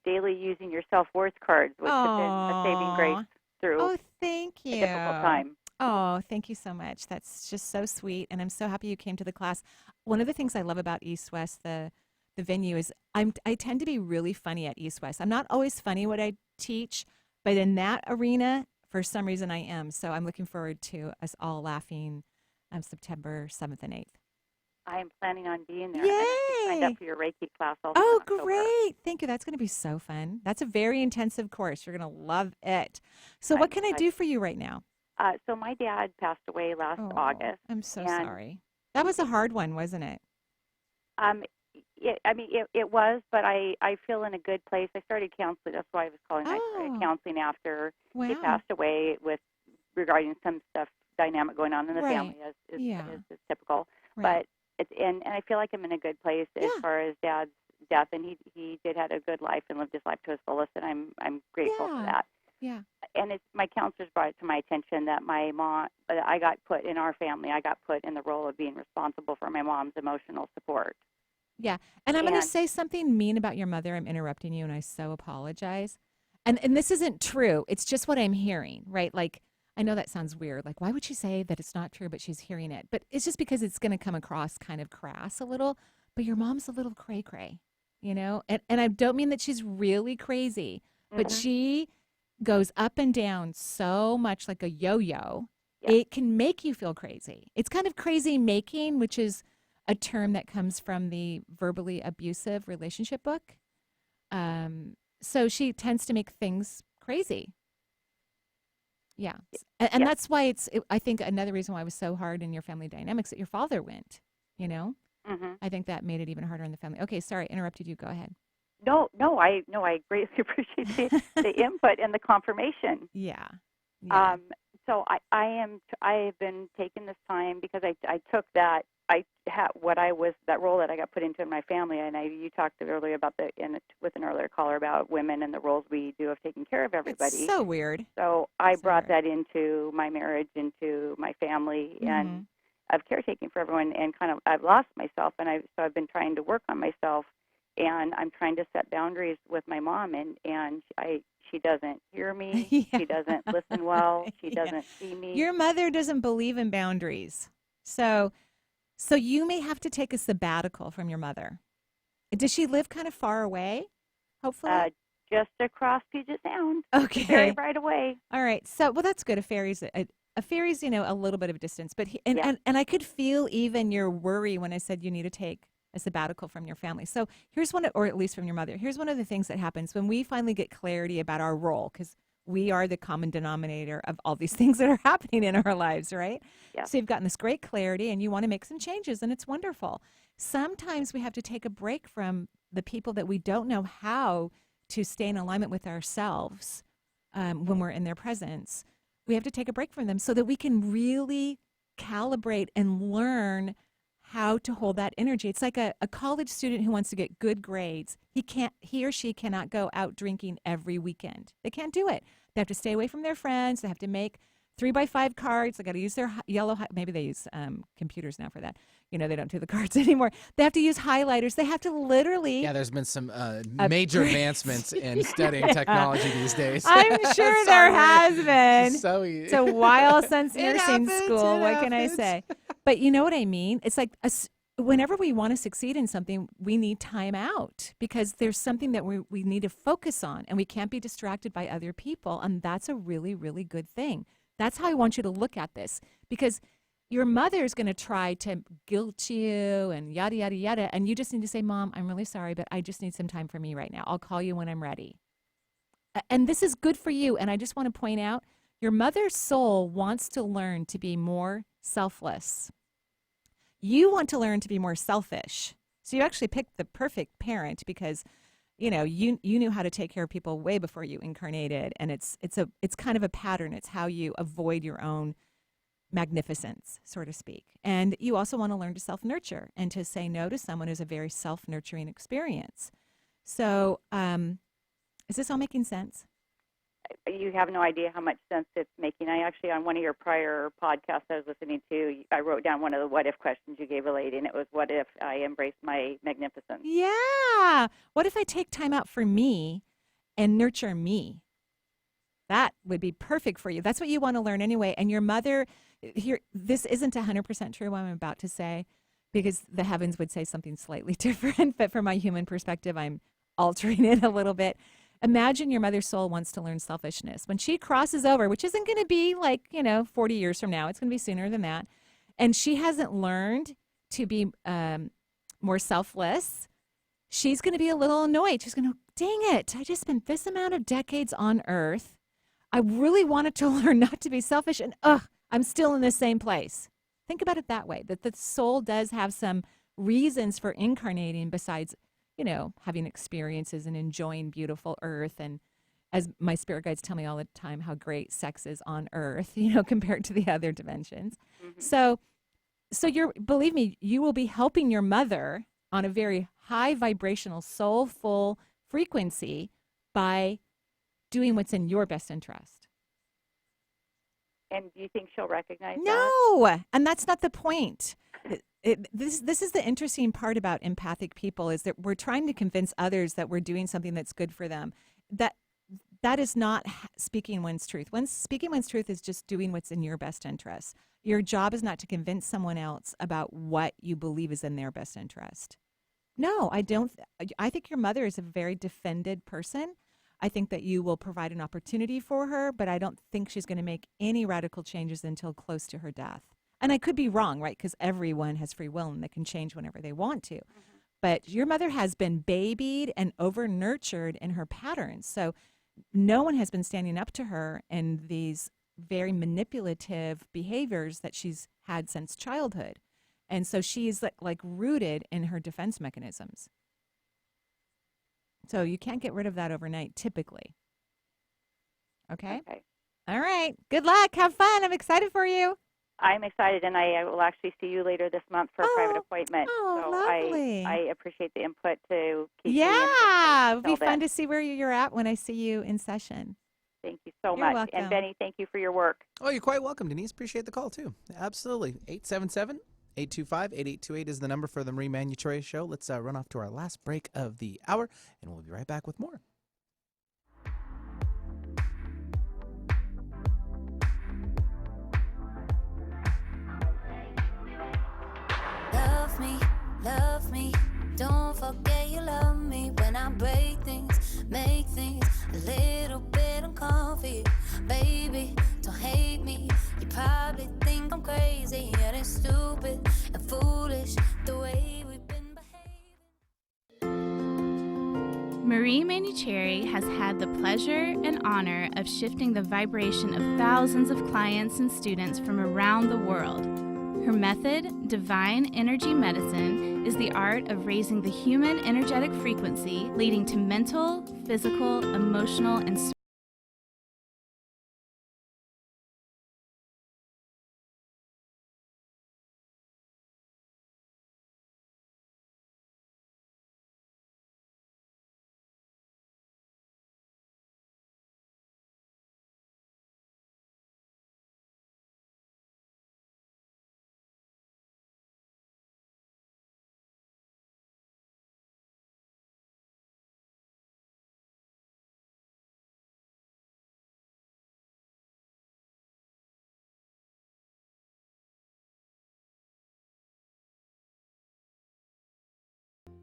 daily using your self-worth cards, which have been a saving grace through thank you. a difficult time. Oh, thank you so much. That's just so sweet, and I'm so happy you came to the class. One of the things I love about East West, the venue, is I tend to be really funny at East West. I'm not always funny what I teach, but in that arena, for some reason I am. So I'm looking forward to us all laughing September 7th and 8th. I am planning on being there. Yay! I signed up for your Reiki class also. Oh, great. Thank you. That's going to be so fun. That's a very intensive course. You're going to love it. So what can I do for you right now? So my dad passed away last August. I'm so sorry. That was a hard one, wasn't it? It was, but I feel in a good place. I started counseling. That's why I was calling. I started counseling after he passed away regarding some stuff, dynamic going on in the family, as is typical. Right. But I feel like I'm in a good place as far as Dad's death, and he did have a good life and lived his life to his fullest, and I'm grateful for that. Yeah. And my counselors brought it to my attention that my mom, I got put in our family, I got put in the role of being responsible for my mom's emotional support. Yeah. And I'm going to say something mean about your mother. I'm interrupting you, and I so apologize. And this isn't true. It's just what I'm hearing, right? Like, I know that sounds weird. Like, why would she say that it's not true, but she's hearing it? But it's just because it's going to come across kind of crass a little. But your mom's a little cray-cray, you know? And I don't mean that she's really crazy, but she goes up and down so much like a yo-yo. Yeah. It can make you feel crazy. It's kind of crazy making, which is a term that comes from the verbally abusive relationship book. So she tends to make things crazy. Yeah. And that's why I think another reason why it was so hard in your family dynamics that your father went, you know? I think that made it even harder in the family. Okay, sorry, interrupted you. Go ahead. No, I greatly appreciate the input and the confirmation. Yeah. So I have been taking this time because I took that that role that I got put into in my family, and you talked earlier about with an earlier caller about women and the roles we do of taking care of everybody. It's so weird. So I brought that into my marriage, into my family, and of caretaking for everyone, and kind of I've lost myself, and I've been trying to work on myself, and I'm trying to set boundaries with my mom, and she doesn't hear me. She doesn't listen well. She doesn't see me. Your mother doesn't believe in boundaries. So you may have to take a sabbatical from your mother. Does she live kind of far away, hopefully? Just across Puget Sound. Okay. Very right away. All right. So, well, that's good. A ferry's, a little bit of a distance. But and I could feel even your worry when I said you need to take a sabbatical from your family. So here's or at least from your mother. Here's one of the things that happens when we finally get clarity about our role, because we are the common denominator of all these things that are happening in our lives, right? Yeah. So you've gotten this great clarity and you want to make some changes, and it's wonderful. Sometimes we have to take a break from the people that we don't know how to stay in alignment with ourselves when we're in their presence. We have to take a break from them so that we can really calibrate and learn how to hold that energy. It's like a college student who wants to get good grades. He or she cannot go out drinking every weekend. They can't do it. They have to stay away from their friends. They have to make 3x5 cards. They got to use their yellow, maybe they use computers now for that. They don't do the cards anymore. They have to use highlighters. They have to literally. Yeah, there's been some major advancements in studying technology these days. I'm sure there has been. It's a while since nursing school. What can I say? But you know what I mean? It's like whenever we want to succeed in something, we need time out because there's something that we need to focus on, and we can't be distracted by other people. And that's a really, really good thing. That's how I want you to look at this, because your mother's going to try to guilt you and yada, yada, yada. And you just need to say, Mom, I'm really sorry, but I just need some time for me right now. I'll call you when I'm ready. And this is good for you. And I just want to point out, your mother's soul wants to learn to be more selfless. You want to learn to be more selfish. So you actually picked the perfect parent because, you knew how to take care of people way before you incarnated. And it's kind of a pattern. It's how you avoid your own magnificence, so to speak. And you also want to learn to self-nurture and to say no to someone who's a very self-nurturing experience. So is this all making sense? You have no idea how much sense it's making. I actually, on one of your prior podcasts I was listening to, I wrote down one of the what-if questions you gave a lady, and it was, what if I embraced my magnificence? Yeah. What if I take time out for me and nurture me? That would be perfect for you. That's what you want to learn anyway. And your mother, this isn't 100% true what I'm about to say, because the heavens would say something slightly different. But from my human perspective, I'm altering it a little bit. Imagine your mother's soul wants to learn selfishness. When she crosses over, which isn't going to be 40 years from now, it's going to be sooner than that, and she hasn't learned to be more selfless, she's going to be a little annoyed. She's going to, dang it, I just spent this amount of decades on Earth. I really wanted to learn not to be selfish, and I'm still in the same place. Think about it that way, that the soul does have some reasons for incarnating besides having experiences and enjoying beautiful Earth. And as my spirit guides tell me all the time, how great sex is on Earth, compared to the other dimensions. Mm-hmm. So believe me, you will be helping your mother on a very high vibrational, soulful frequency by doing what's in your best interest. And do you think she'll recognize that? No, and that's not the point. This is the interesting part about empathic people, is that we're trying to convince others that we're doing something that's good for them. That is not speaking one's truth. Speaking one's truth is just doing what's in your best interest. Your job is not to convince someone else about what you believe is in their best interest. No, I don't. I think your mother is a very defended person. I think that you will provide an opportunity for her, but I don't think she's going to make any radical changes until close to her death. And I could be wrong, right? Because everyone has free will and they can change whenever they want to. Mm-hmm. But your mother has been babied and over-nurtured in her patterns. So no one has been standing up to her in these very manipulative behaviors that she's had since childhood. And so she's like rooted in her defense mechanisms. So you can't get rid of that overnight, typically. Okay? All right. Good luck. Have fun. I'm excited for you. I'm excited, and I will actually see you later this month for a private appointment. Oh, so lovely. I appreciate the input to keep me it would be fun to see where you're at when I see you in session. Thank you so You're much. welcome. And Benny, thank you for your work. Oh, you're quite welcome, Denise. Appreciate the call, too. Absolutely. 877-825-8828 is the number for the Marie Manuchehri Show. Let's run off to our last break of the hour, and we'll be right back with more. Love me, Don't forget you love me when I break things, make things a little bit uncomfy. Baby, don't hate me. You probably think I'm crazy, and it's stupid and foolish the way we've been behaving. Marie Manuchehri has had the pleasure and honor of shifting the vibration of thousands of clients and students from around the world. Her method, Divine Energy Medicine, is the art of raising the human energetic frequency, leading to mental, physical, emotional, and spiritual.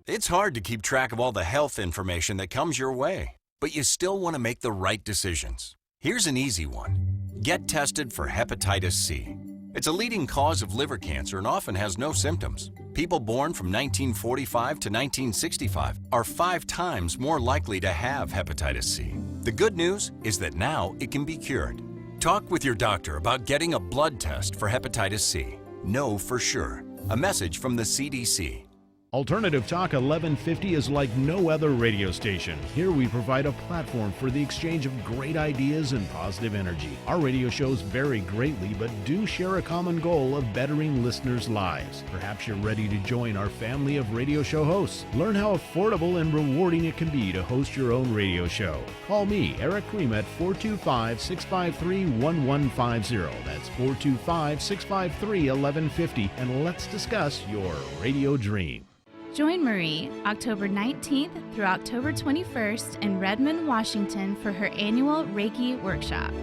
It's hard to keep track of all the health information that comes your way, but you still want to make the right decisions. Here's an easy one. Get tested for hepatitis C. It's a leading cause of liver cancer and often has no symptoms. People born from 1945 to 1965 are 5 times more likely to have hepatitis C. The good news is that now it can be cured. Talk with your doctor about getting a blood test for hepatitis C. Know for sure. A message from the CDC. Alternative Talk 1150 is like no other radio station. Here we provide a platform for the exchange of great ideas and positive energy. Our radio shows vary greatly, but do share a common goal of bettering listeners' lives. Perhaps you're ready to join our family of radio show hosts. Learn how affordable and rewarding it can be to host your own radio show. Call me, Eric Cream, at 425-653-1150. That's 425-653-1150, and let's discuss your radio dream. Join Marie October 19th through October 21st in Redmond, Washington for her annual Reiki workshop.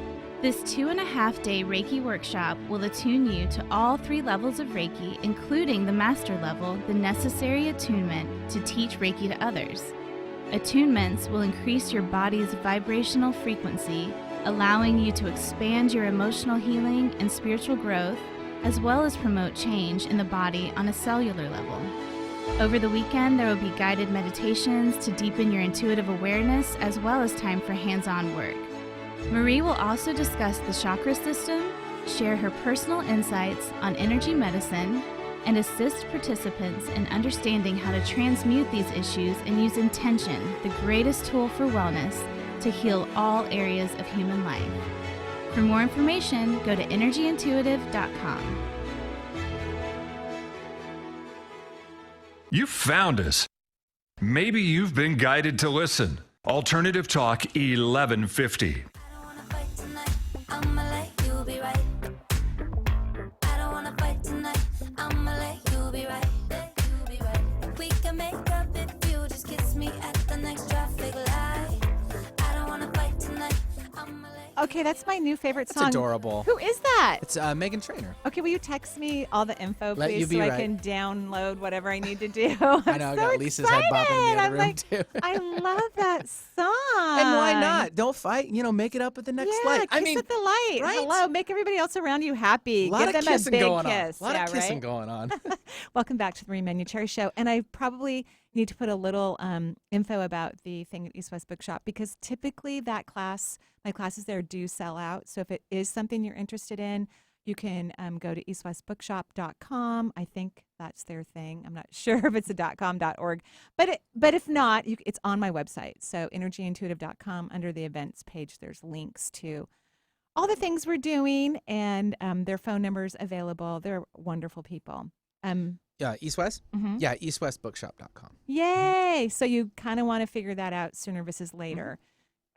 This 2.5-day Reiki workshop will attune you to all 3 levels of Reiki, including the master level, the necessary attunement to teach Reiki to others. Attunements will increase your body's vibrational frequency, allowing you to expand your emotional healing and spiritual growth, as well as promote change in the body on a cellular level. Over the weekend, there will be guided meditations to deepen your intuitive awareness, as well as time for hands-on work. Marie will also discuss the chakra system, share her personal insights on energy medicine, and assist participants in understanding how to transmute these issues and use intention, the greatest tool for wellness, to heal all areas of human life. For more information, go to energyintuitive.com. You found us. Maybe you've been guided to listen. Alternative Talk 1150. Okay, that's my new favorite song. It's adorable. Who is that? It's Megan Trainor. Okay, will you text me all the info, Let you please, be so I right. can download whatever I need to do? I know, I got Lisa's head bopping in the other room, too. I love that song. And why not? Don't fight. Make it up at the next light. Kiss at the light. right? Hello, make everybody else around you happy. A lot Give of them kissing a big going kiss. on. A lot of kissing right? going on. Welcome back to the Marie Manuchehri Show. And I probably need to put a little info about the thing at East West Bookshop, because typically my classes there do sell out. So if it is something you're interested in, you can go to eastwestbookshop.com. I think that's their thing. I'm not sure if it's a .com.org, but if not, it's on my website. So energyintuitive.com, under the events page, there's links to all the things we're doing, and their phone numbers available. They're wonderful people. Yeah, East West? Mm-hmm. Yeah, eastwestbookshop.com. Yay! So you kind of want to figure that out sooner versus later.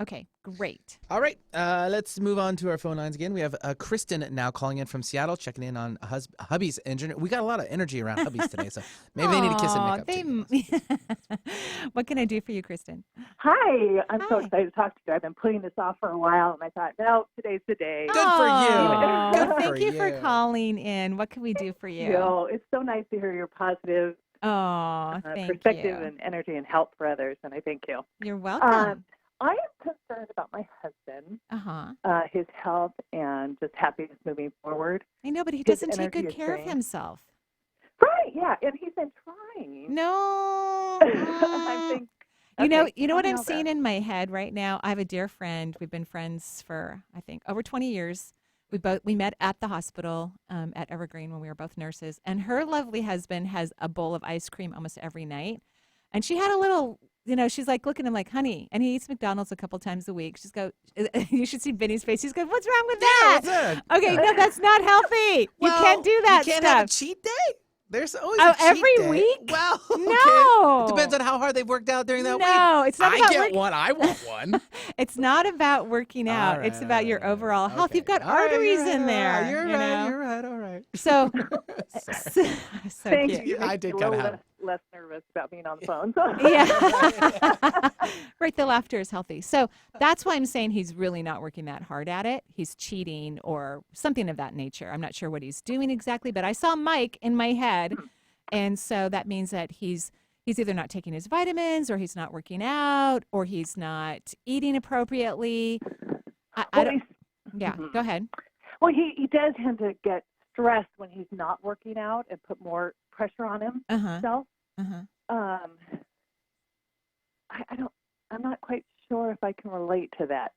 Okay, great. All right, let's move on to our phone lines again. We have Kristen now calling in from Seattle, checking in on hubby's engine. We got a lot of energy around hubby's today, so maybe they need to kiss and make up. What can I do for you, Kristen? Hi, I'm so excited to talk to you. I've been putting this off for a while, and I thought, no, today's the day. Good for you. Thank you for calling in. What can we do for you? It's so nice to hear your positive thank perspective you. and energy and help for others, and I thank you. You're welcome. I am concerned about my husband, his health, and just happiness moving forward. I know, but he His doesn't take energy good is care of drained. himself. Right, yeah, and he's been trying. No. I think, You know what I'm seeing in my head right now? I have a dear friend. We've been friends for, I think, over 20 years. We met at the hospital at Evergreen when we were both nurses, and her lovely husband has a bowl of ice cream almost every night. And she had a little, she's like looking at him like, honey, and he eats McDonald's a couple times a week. She's go, you should see Vinny's face. He's going, what's wrong with that? What's that? Okay, no, that's not healthy. You can't do that You can't stuff. have a cheat day? There's always a cheat every day. week? Well, okay. No. Depends on how hard they've worked out during that week. No, it's not about I get one. I want one. It's not about working out. It's about your overall health. You've got arteries in there. You're right. You're right. All right. So, so Thank cute. you. I did kind of have less nervous about being on the phone. So. Yeah. Right. The laughter is healthy. So that's why I'm saying he's really not working that hard at it. He's cheating or something of that nature. I'm not sure what he's doing exactly, but I saw Mike in my head. And so that means that he's either not taking his vitamins or he's not working out or he's not eating appropriately. I don't, yeah, go ahead. Well, he does tend to get stressed when he's not working out and put more pressure on himself. I'm not quite sure if I can relate to that.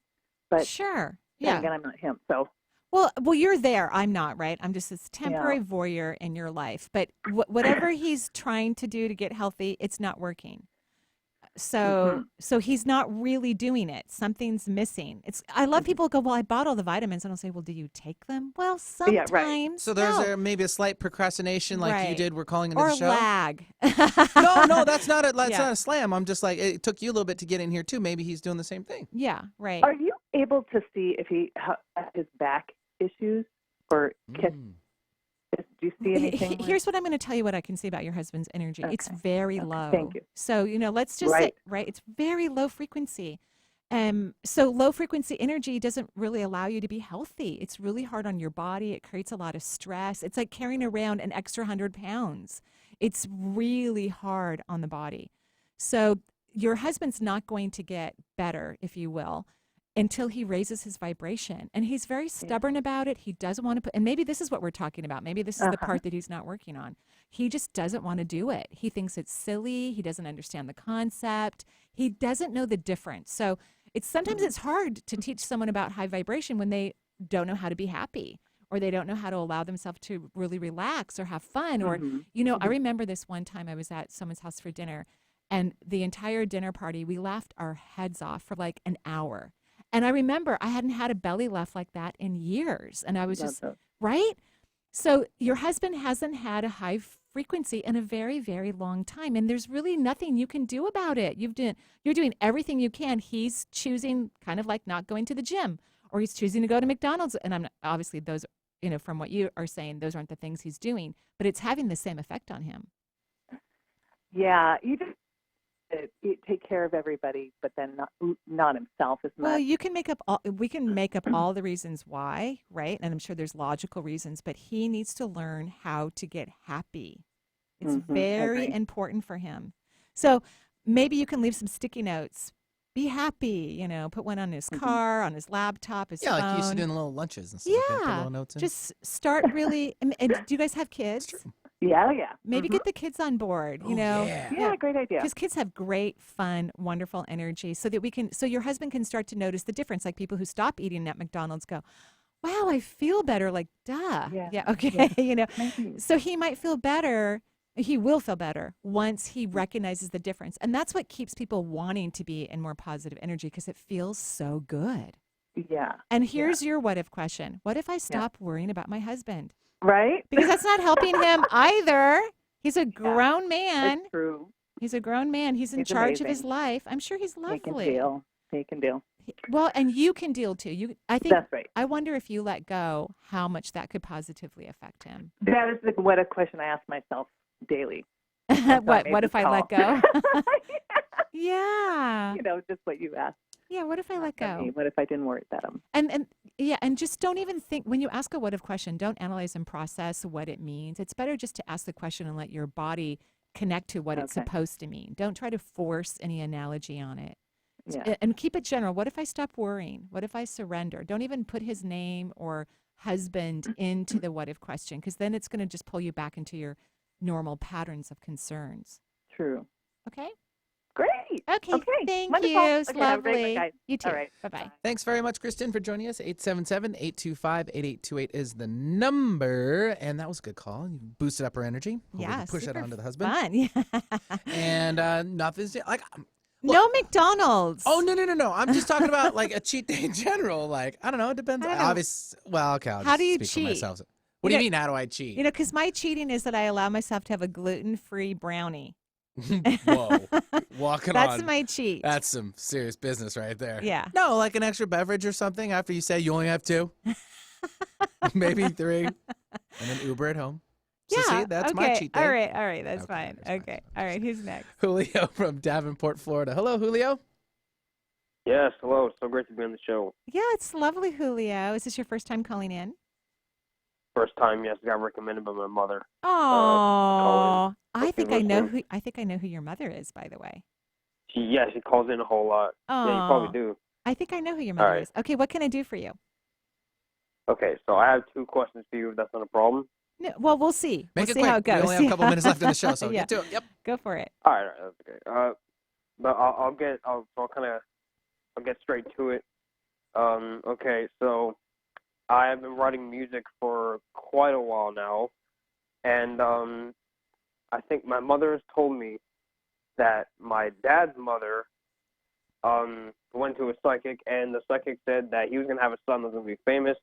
But sure. Yeah. Again, I'm not him, so. Well, you're there. I'm not, right? I'm just this temporary voyeur in your life. But whatever he's trying to do to get healthy, it's not working. So he's not really doing it. Something's missing. I love people who go, well, I bought all the vitamins. And I'll say, well, do you take them? Well, sometimes. Yeah, right. So there's maybe a slight procrastination like you did. We're calling it or the show. Or lag. No, that's not a slam. I'm just like, it took you a little bit to get in here, too. Maybe he's doing the same thing. Yeah, right. Are you able to see if he has his back issues or do you see anything? Here's what I'm going to tell you what I can see about your husband's energy. Okay. It's very low. Thank you. So, let's just say, right, it's very low frequency. So low frequency energy doesn't really allow you to be healthy. It's really hard on your body. It creates a lot of stress. It's like carrying around an extra 100 pounds. It's really hard on the body. So your husband's not going to get better, if you will, until he raises his vibration. And he's very stubborn about it. He doesn't want to and maybe this is what we're talking about. Maybe this is the part that he's not working on. He just doesn't want to do it. He thinks it's silly. He doesn't understand the concept. He doesn't know the difference. So sometimes it's hard to teach someone about high vibration when they don't know how to be happy or they don't know how to allow themselves to really relax or have fun. Or, I remember this one time I was at someone's house for dinner and the entire dinner party, we laughed our heads off for like an hour. And I remember I hadn't had a belly laugh like that in years. And I was just, right? So your husband hasn't had a high frequency in a very, very long time. And there's really nothing you can do about it. You're doing everything you can. He's choosing kind of like not going to the gym or he's choosing to go to McDonald's. And I'm obviously those, from what you are saying, those aren't the things he's doing, but it's having the same effect on him. Yeah. You just take care of everybody, but then not himself as much. Well, we can make up all the reasons why, right? And I'm sure there's logical reasons, but he needs to learn how to get happy. It's very important for him. So maybe you can leave some sticky notes. Be happy, put one on his car, on his laptop, his phone. Yeah, like you used to do in little lunches and stuff. Yeah. Put little notes in. Just start really, and do you guys have kids? That's true. Yeah. Maybe get the kids on board, Yeah, great idea. Because kids have great, fun, wonderful energy so that so your husband can start to notice the difference. Like people who stop eating at McDonald's go, wow, I feel better. Like, duh. Yeah, okay. Yeah. So he might feel better. He will feel better once he recognizes the difference. And that's what keeps people wanting to be in more positive energy because it feels so good. Yeah. And here's your what if question. What if I stop worrying about my husband? Right? Because that's not helping him either. He's a grown man. It's true. He's a grown man. He's in charge of his life. I'm sure he's lovely. He can deal. Well, and you can deal too. I think that's right. I wonder if you let go, how much that could positively affect him. That is the what if question I ask myself daily. What if I let go? Yeah. Just what you asked. Yeah, what if I let go? What if I didn't worry about him? And just don't even think, when you ask a what if question, don't analyze and process what it means. It's better just to ask the question and let your body connect to what it's supposed to mean. Don't try to force any analogy on it. Yeah. And keep it general. What if I stop worrying? What if I surrender? Don't even put his name or husband into the what if question, because then it's going to just pull you back into your normal patterns of concerns. True. Okay? Great. Okay. Thank Wonderful. you. It's Okay, have a great lovely. one, guys. You too. All right. Bye-bye. Thanks very much, Kristen, for joining us. 877-825-8828 is the number. And that was a good call. You boosted up her energy. Yeah, push that super onto the husband. fun. Yeah. And nothing's like. No McDonald's. Oh, no. I'm just talking about like a cheat day in general. Like, I don't know. It depends. Obviously, well, okay. I'll How do you speak cheat? for myself. What do you mean, how do I cheat? Because my cheating is that I allow myself to have a gluten-free brownie. Whoa. Walking on. That's my cheat. That's some serious business right there. Yeah. No, like an extra beverage or something after you say you only have 2. Maybe 3. And then Uber at home. So see, that's my cheat day. All right. That's fine. Okay. All right. Who's next? Julio from Davenport, Florida. Hello, Julio. Yes, hello. It's so great to be on the show. Yeah, it's lovely, Julio. Is this your first time calling in? First time, yes. Got recommended by my mother. Oh, I think I know listening. who your mother is, by the way. She calls in a whole lot. Oh, Yeah, you probably do. I think I know who your mother is. Okay, what can I do for you? Okay, so I have 2 questions for you, if that's not a problem. No, well, we'll see. Make we'll it see quick. how it goes. We only have a couple minutes left in the show, so yeah. get to it. Yep. Go for it. All right, that's okay. But I'll get straight to it. Okay, so I have been writing music for quite a while now, and I think my mother has told me that my dad's mother went to a psychic, and the psychic said that he was going to have a son that's going to be famous.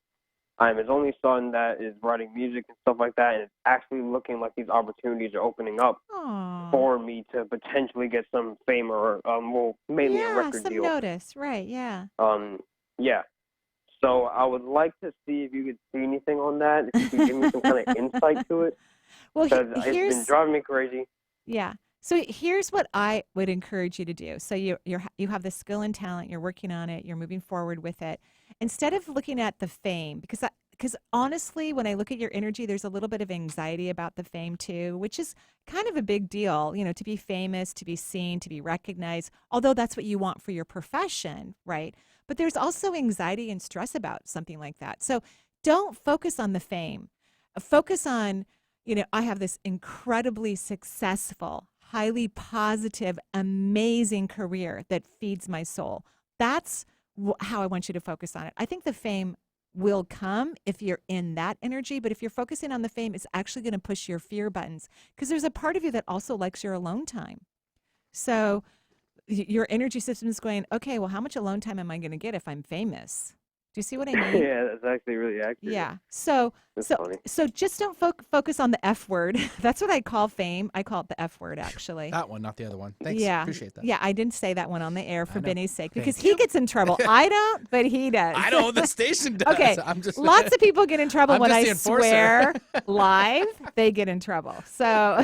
I'm his only son that is writing music and stuff like that, and it's actually looking like these opportunities are opening up for me to potentially get some fame or, mainly a record some deal. notice, right? Yeah. Yeah. So I would like to see if you could see anything on that, if you could give me some kind of insight to it. Well, because it's been driving me crazy. Yeah. So here's what I would encourage you to do. So you have the skill and talent, you're working on it, you're moving forward with it. Instead of looking at the fame, because honestly, when I look at your energy, there's a little bit of anxiety about the fame too, which is kind of a big deal, to be famous, to be seen, to be recognized, although that's what you want for your profession, right? But there's also anxiety and stress about something like that. So don't focus on the fame. Focus on, I have this incredibly successful, highly positive, amazing career that feeds my soul. That's how I want you to focus on it. I think the fame will come if you're in that energy, but if you're focusing on the fame, it's actually going to push your fear buttons, because there's a part of you that also likes your alone time. So your energy system is going, okay, well, how much alone time am I going to get if I'm famous? Do you see what I mean? Yeah, that's actually really accurate. Yeah. So just don't focus on the F word. That's what I call fame. I call it the F word, actually. That one, not the other one. Thanks. Yeah. Appreciate that. Yeah, I didn't say that one on the air for Benny's sake, because Thank you. he gets in trouble. I don't, but he does. I know the station does. Okay. I'm just Lots of people get in trouble I'm when just I the enforcer. swear live. They get in trouble. So,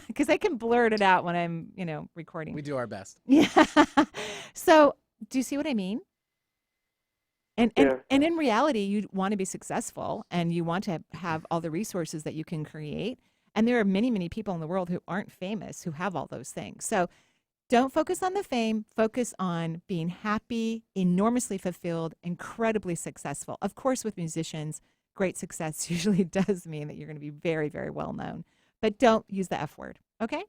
because they can blurt it out when I'm, recording. We do our best. Yeah. So, do you see what I mean? And in reality, you want to be successful, and you want to have all the resources that you can create. And there are many, many people in the world who aren't famous who have all those things. So don't focus on the fame. Focus on being happy, enormously fulfilled, incredibly successful. Of course, with musicians, great success usually does mean that you're going to be very, very well known. But don't use the F word. Okay?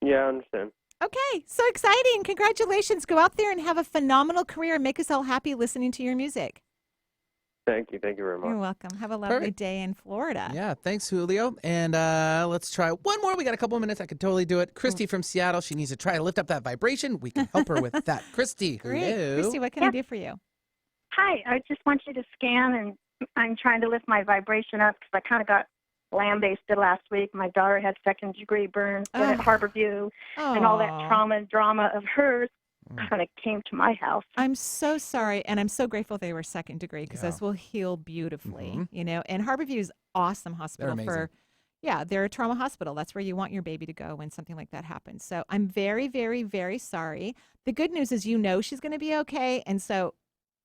Yeah, I understand. Okay, so exciting. Congratulations. Go out there and have a phenomenal career and make us all happy listening to your music. Thank you very much. You're welcome. Have a lovely Perfect. day in Florida. Yeah, thanks, Julio. And let's try one more. We got a couple of minutes. I could totally do it. Christy from Seattle. She needs to try to lift up that vibration. We can help her with that. Christy, Great. hello. Christy, what can I do for you? Hi, I just want you to scan, and I'm trying to lift my vibration up because I kind of got lambasted last week. My daughter had second-degree burns at Harborview, and all that trauma and drama of hers kind of came to my house. I'm so sorry, and I'm so grateful they were second degree, because this will heal beautifully, and Harborview is awesome hospital they're a trauma hospital. That's where you want your baby to go when something like that happens. So I'm very, very, very sorry. The good news is she's going to be okay, and so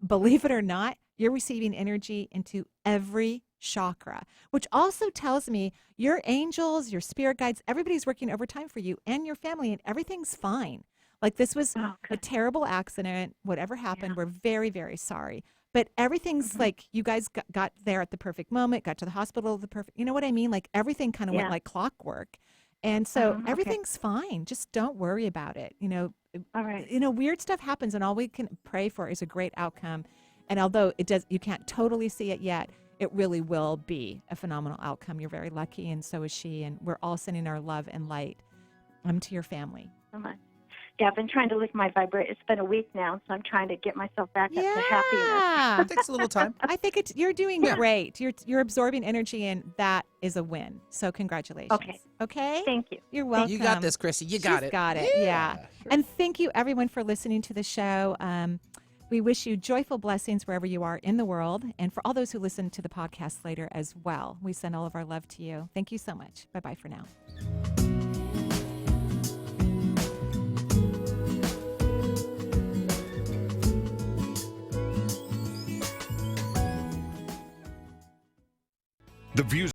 believe it or not, you're receiving energy into every chakra, which also tells me your angels, your spirit guides, everybody's working overtime for you and your family, and everything's fine. Like this was a terrible accident. Whatever happened, we're very, very sorry. But everything's like you guys got there at the perfect moment, got to the hospital at the perfect, you know what I mean? Like everything kind of went like clockwork. And so everything's fine. Just don't worry about it. All right. Weird stuff happens, and all we can pray for is a great outcome. And although you can't totally see it yet, it really will be a phenomenal outcome. You're very lucky, and so is she. And we're all sending our love and light to your family. Yeah, I've been trying to lift my vibration. It's been a week now, so I'm trying to get myself back up to happiness. It takes a little time. I think you're doing great. You're absorbing energy, and that is a win. So congratulations. Okay. Thank you. You're welcome. You got this, Chrissy. You got it. Got it. Yeah. Sure. And thank you, everyone, for listening to the show. We wish you joyful blessings wherever you are in the world, and for all those who listen to the podcast later as well. We send all of our love to you. Thank you so much. Bye-bye for now. The views